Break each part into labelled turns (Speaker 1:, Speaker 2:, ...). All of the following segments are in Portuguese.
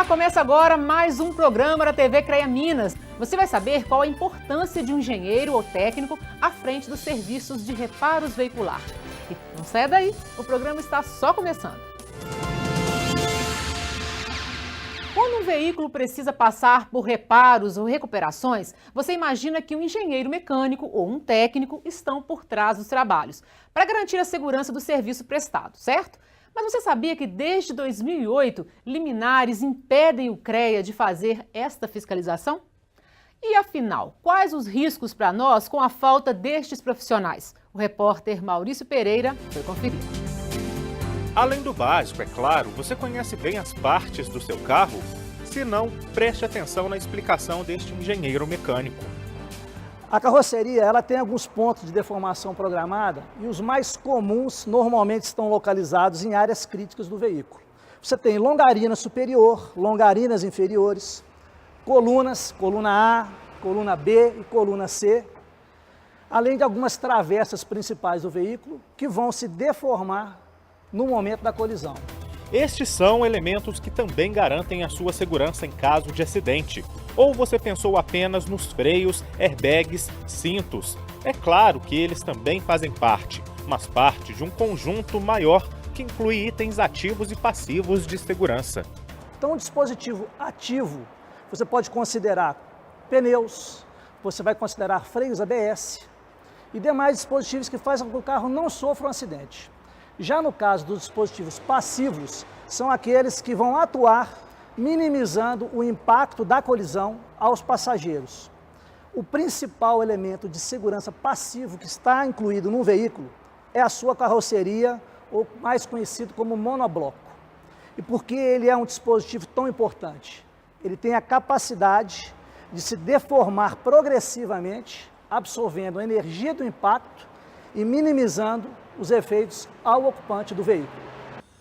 Speaker 1: Começa agora mais um programa da TV CREA Minas. Você vai saber qual a importância de um engenheiro ou técnico à frente dos serviços de reparos veicular. E não saia daí, o programa está só começando. Quando um veículo precisa passar por reparos ou recuperações, você imagina que um engenheiro mecânico ou um técnico estão por trás dos trabalhos, para garantir a segurança do serviço prestado, certo? Mas você sabia que desde 2008, liminares impedem o CREA de fazer esta fiscalização? E afinal, quais os riscos para nós com a falta destes profissionais? O repórter Maurício Pereira foi conferir.
Speaker 2: Além do básico, é claro, você conhece bem as partes do seu carro? Se não, preste atenção na explicação deste engenheiro mecânico.
Speaker 3: A carroceria ela tem alguns pontos de deformação programada e os mais comuns normalmente estão localizados em áreas críticas do veículo. Você tem longarina superior, longarinas inferiores, colunas, coluna A, coluna B e coluna C, além de algumas travessas principais do veículo que vão se deformar no momento da colisão.
Speaker 2: Estes são elementos que também garantem a sua segurança em caso de acidente. Ou você pensou apenas nos freios, airbags, cintos? É claro que eles também fazem parte, mas parte de um conjunto maior que inclui itens ativos e passivos de segurança.
Speaker 3: Então, um dispositivo ativo, você pode considerar pneus, você vai considerar freios ABS e demais dispositivos que fazem com que o carro não sofra um acidente. Já no caso dos dispositivos passivos, são aqueles que vão atuar minimizando o impacto da colisão aos passageiros. O principal elemento de segurança passivo que está incluído no veículo é a sua carroceria, ou mais conhecido como monobloco. E por que ele é um dispositivo tão importante? Ele tem a capacidade de se deformar progressivamente, absorvendo a energia do impacto e minimizando os efeitos ao ocupante do veículo.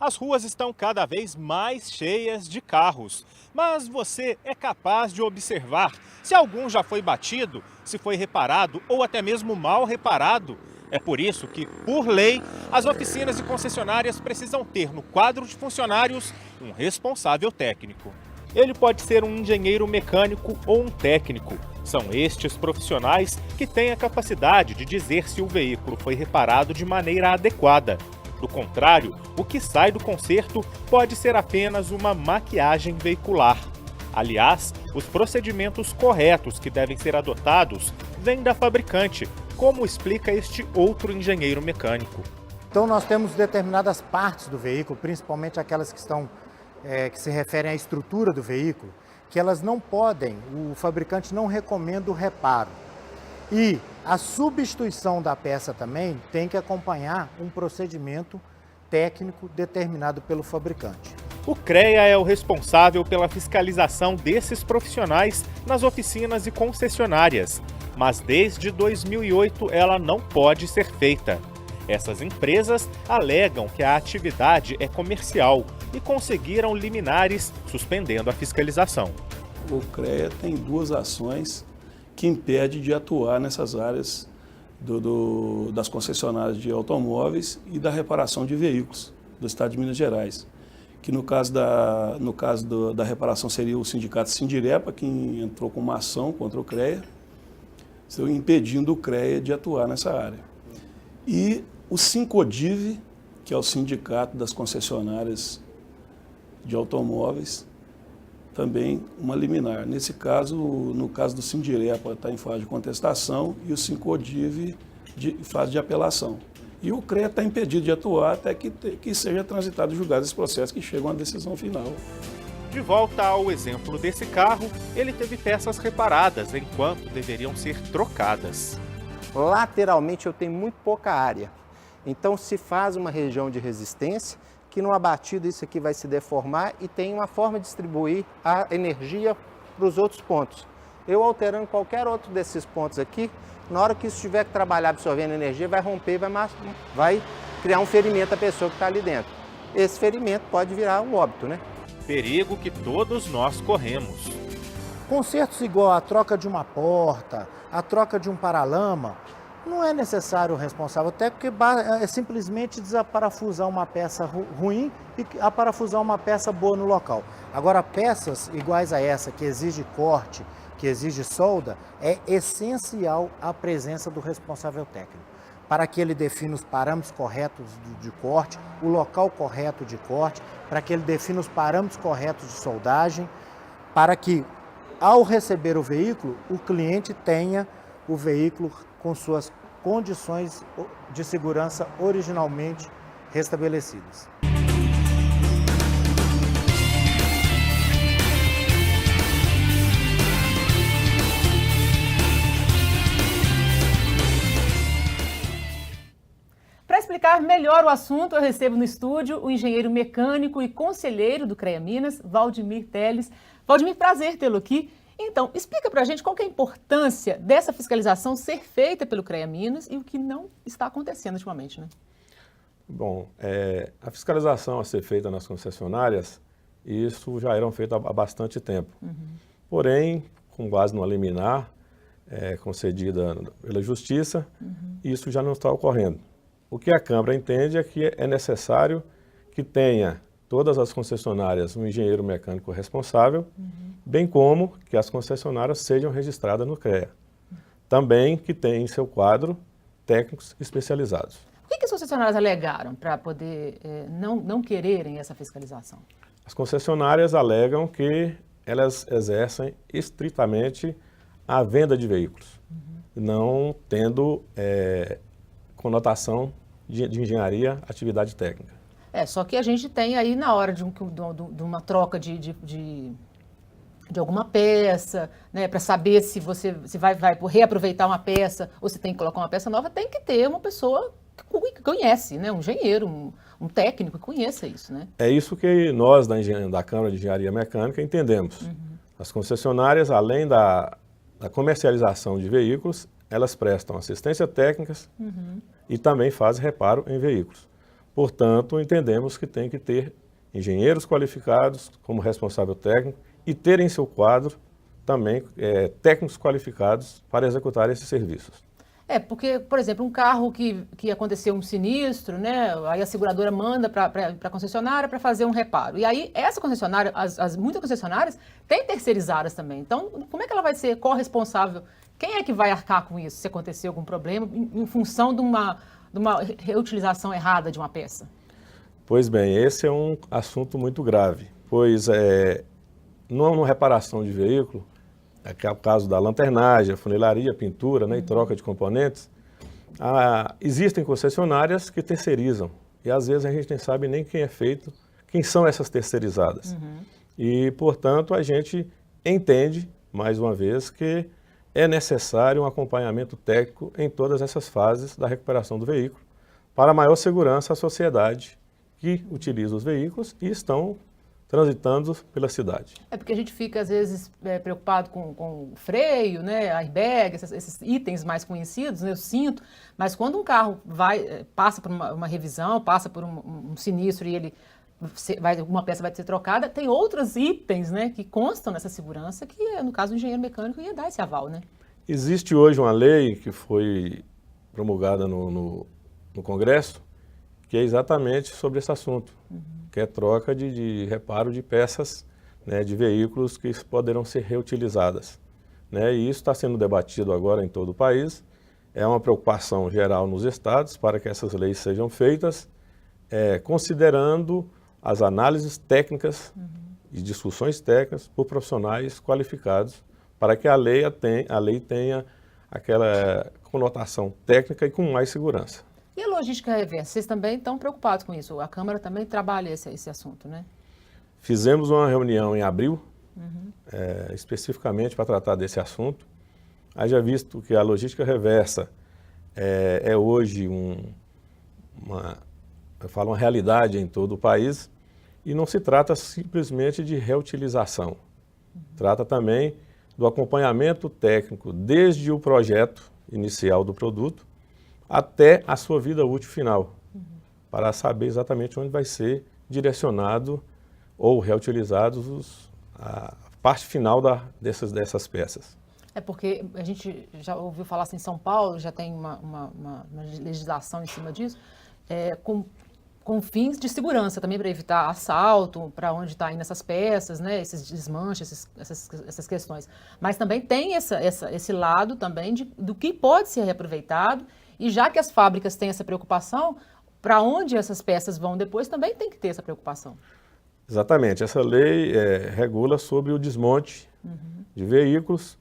Speaker 2: As ruas estão cada vez mais cheias de carros, mas você é capaz de observar se algum já foi batido, se foi reparado ou até mesmo mal reparado. É por isso que, por lei, as oficinas e concessionárias precisam ter no quadro de funcionários um responsável técnico. Ele pode ser um engenheiro mecânico ou um técnico. São estes profissionais que têm a capacidade de dizer se o veículo foi reparado de maneira adequada. Do contrário, o que sai do conserto pode ser apenas uma maquiagem veicular. Aliás, os procedimentos corretos que devem ser adotados vêm da fabricante, como explica este outro engenheiro mecânico.
Speaker 4: Então nós temos determinadas partes do veículo, principalmente aquelas que se referem à estrutura do veículo, que elas não podem, o fabricante não recomenda o reparo. E a substituição da peça também tem que acompanhar um procedimento técnico determinado pelo fabricante.
Speaker 2: O CREA é o responsável pela fiscalização desses profissionais nas oficinas e concessionárias, mas desde 2008 ela não pode ser feita. Essas empresas alegam que a atividade é comercial e conseguiram liminares suspendendo a fiscalização.
Speaker 5: O CREA tem duas ações que impedem de atuar nessas áreas das concessionárias de automóveis e da reparação de veículos do estado de Minas Gerais. Que no caso da reparação seria o sindicato Sindirepa, que entrou com uma ação contra o CREA, impedindo o CREA de atuar nessa área. E o Sincodiv, que é o sindicato das concessionárias de automóveis, também uma liminar. Nesse caso, no caso do Sindirepa, está em fase de contestação e o Sincodiv em fase de apelação. E o CREA está impedido de atuar até que seja transitado e julgado esse processo, que chega a uma decisão final.
Speaker 2: De volta ao exemplo desse carro, ele teve peças reparadas, enquanto deveriam ser trocadas.
Speaker 6: Lateralmente eu tenho muito pouca área, então se faz uma região de resistência, que no abatido isso aqui vai se deformar e tem uma forma de distribuir a energia para os outros pontos. Eu alterando qualquer outro desses pontos aqui, na hora que isso tiver que trabalhar absorvendo energia, vai romper, vai criar um ferimento à pessoa que está ali dentro. Esse ferimento pode virar um óbito, né?
Speaker 2: perigo que todos nós corremos.
Speaker 4: Consertos igual a troca de uma porta, a troca de um paralama, não é necessário o responsável técnico, porque é simplesmente desaparafusar uma peça ruim e aparafusar uma peça boa no local. Agora, peças iguais a essa, que exige corte, que exige solda, é essencial a presença do responsável técnico, para que ele defina os parâmetros corretos de corte, o local correto de corte, para que ele defina os parâmetros corretos de soldagem, para que, ao receber o veículo, o cliente tenha o veículo com suas condições de segurança originalmente restabelecidas.
Speaker 1: Para explicar melhor o assunto, eu recebo no estúdio o engenheiro mecânico e conselheiro do CREA Minas, Valdemir Teles. Valdemir, prazer tê-lo aqui. Então, explica para a gente qual que é a importância dessa fiscalização ser feita pelo CREA Minas e o que não está acontecendo ultimamente, né?
Speaker 7: Bom, a fiscalização a ser feita nas concessionárias, isso já era feito há bastante tempo. Porém, com base numa liminar concedida pela Justiça, isso já não está ocorrendo. O que a Câmara entende é que é necessário que tenha todas as concessionárias um engenheiro mecânico responsável, bem como que as concessionárias sejam registradas no CREA. Também que tenha em seu quadro técnicos especializados.
Speaker 1: O que as concessionárias alegaram para poder não quererem essa fiscalização?
Speaker 7: As concessionárias alegam que elas exercem estritamente a venda de veículos, não tendo conotação de engenharia, atividade técnica.
Speaker 1: Só que a gente tem aí na hora de uma troca de alguma peça, né, para saber se você vai reaproveitar uma peça ou se tem que colocar uma peça nova, tem que ter uma pessoa que conhece, né, um engenheiro, um técnico que conheça isso, né?
Speaker 7: É isso que nós da Câmara de Engenharia Mecânica entendemos. As concessionárias, além da comercialização de veículos, elas prestam assistência técnica e também fazem reparo em veículos. Portanto, entendemos que tem que ter engenheiros qualificados como responsável técnico e ter em seu quadro também técnicos qualificados para executar esses serviços.
Speaker 1: Porque, por exemplo, um carro que aconteceu um sinistro, né, aí a seguradora manda para a concessionária para fazer um reparo. E aí essa concessionária, muitas concessionárias têm terceirizadas também. Então, como é que ela vai ser corresponsável? Quem é que vai arcar com isso se acontecer algum problema em função de uma reutilização errada de uma peça?
Speaker 7: Pois bem, esse é um assunto muito grave, pois numa reparação de veículo, que é o caso da lanternagem, funilaria, pintura, né, e troca de componentes, existem concessionárias que terceirizam e às vezes a gente nem sabe nem quem são essas terceirizadas. E, portanto, a gente entende, mais uma vez, que é necessário um acompanhamento técnico em todas essas fases da recuperação do veículo, para maior segurança à sociedade que utiliza os veículos e estão transitando pela cidade.
Speaker 1: Porque a gente fica, às vezes, preocupado com o freio, né, airbag, esses itens mais conhecidos, né, o cinto, mas quando um carro passa por uma revisão, passa por um sinistro e uma peça vai ser trocada, tem outros itens, né, que constam nessa segurança, que no caso do engenheiro mecânico ia dar esse aval, né?
Speaker 7: Existe hoje uma lei que foi promulgada no Congresso, que é exatamente sobre esse assunto, que é troca de reparo de peças, né, de veículos que poderão ser reutilizadas, né? E isso está sendo debatido agora em todo o país. É uma preocupação geral nos estados para que essas leis sejam feitas, considerando as análises técnicas e discussões técnicas por profissionais qualificados, para que a lei tenha aquela conotação técnica e com mais segurança.
Speaker 1: E a logística reversa? Vocês também estão preocupados com isso? A Câmara também trabalha esse assunto, né?
Speaker 7: Fizemos uma reunião em abril, especificamente para tratar desse assunto. Haja visto que a logística reversa é hoje uma realidade em todo o país e não se trata simplesmente de reutilização. Trata também do acompanhamento técnico desde o projeto inicial do produto até a sua vida útil final, para saber exatamente onde vai ser direcionado ou reutilizados a parte final dessas peças.
Speaker 1: É porque a gente já ouviu falar assim, em São Paulo já tem uma legislação em cima disso, com fins de segurança também, para evitar assalto, para onde está indo essas peças, né, esses desmanches, essas questões. Mas também tem esse lado também do que pode ser reaproveitado, e já que as fábricas têm essa preocupação, para onde essas peças vão depois também tem que ter essa preocupação.
Speaker 7: Exatamente, essa lei regula sobre o desmonte de veículos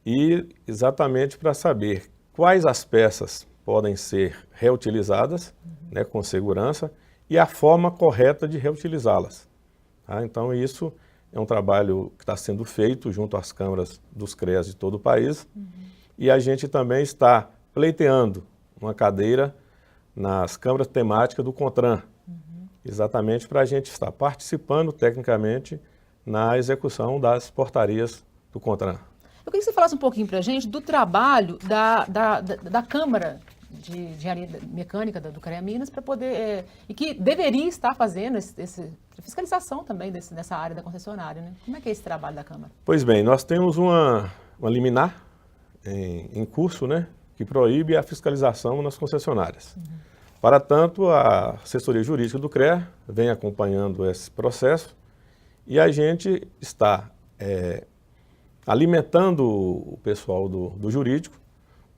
Speaker 7: e exatamente para saber quais as peças podem ser reutilizadas, né, com segurança, e a forma correta de reutilizá-las. Tá? Então isso é um trabalho que está sendo feito junto às câmaras dos CREAs de todo o país, e a gente também está pleiteando uma cadeira nas câmaras temáticas do CONTRAN, exatamente para a gente estar participando tecnicamente na execução das portarias do CONTRAN.
Speaker 1: Eu queria que você falasse um pouquinho para a gente do trabalho da Câmara de Engenharia Mecânica do CREA Minas, para poder, e que deveria estar fazendo fiscalização também nessa área da concessionária, né? Como é que é esse trabalho da Câmara?
Speaker 7: Pois bem, nós temos uma liminar em curso, né, que proíbe a fiscalização nas concessionárias. Para tanto, a assessoria jurídica do CREA vem acompanhando esse processo e a gente está alimentando o pessoal do jurídico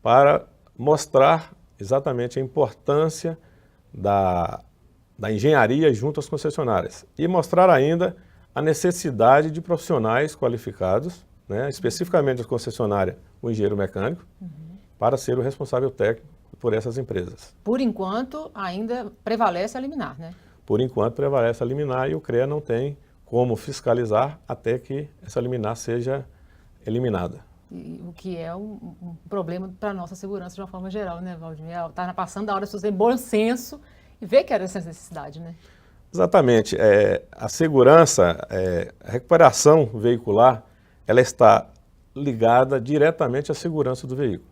Speaker 7: para mostrar exatamente a importância da engenharia junto às concessionárias e mostrar ainda a necessidade de profissionais qualificados, né, especificamente a concessionária, o engenheiro mecânico, para ser o responsável técnico por essas empresas.
Speaker 1: Por enquanto, ainda prevalece a liminar, né?
Speaker 7: Por enquanto, prevalece a liminar e o CREA não tem como fiscalizar até que essa liminar seja eliminada.
Speaker 1: E o que é um problema para a nossa segurança de uma forma geral, né, Valdemir? Está passando a hora de você ter bom senso e ver que era essa necessidade, né?
Speaker 7: Exatamente. A segurança, a recuperação veicular, ela está ligada diretamente à segurança do veículo.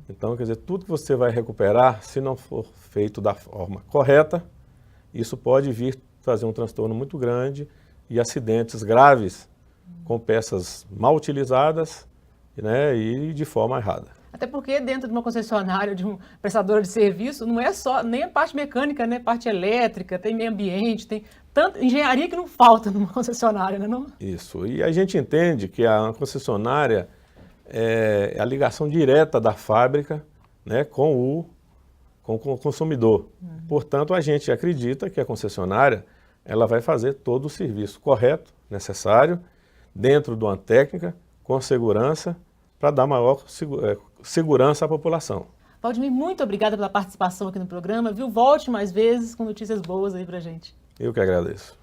Speaker 7: Então, quer dizer, tudo que você vai recuperar, se não for feito da forma correta, isso pode vir trazer um transtorno muito grande e acidentes graves com peças mal utilizadas, né, e de forma errada.
Speaker 1: Até porque dentro de uma concessionária, de uma prestadora de serviço, não é só nem a parte mecânica, né, parte elétrica, tem meio ambiente, tem tanta engenharia que não falta numa concessionária, né, não?
Speaker 7: Isso, e a gente entende que a concessionária é a ligação direta da fábrica, né, com o consumidor. Portanto, a gente acredita que a concessionária ela vai fazer todo o serviço correto, necessário, dentro de uma técnica, com segurança, para dar maior segurança à população.
Speaker 1: Valdemir, muito obrigada pela participação aqui no programa, viu? Volte mais vezes com notícias boas aí pra gente.
Speaker 7: Eu que agradeço.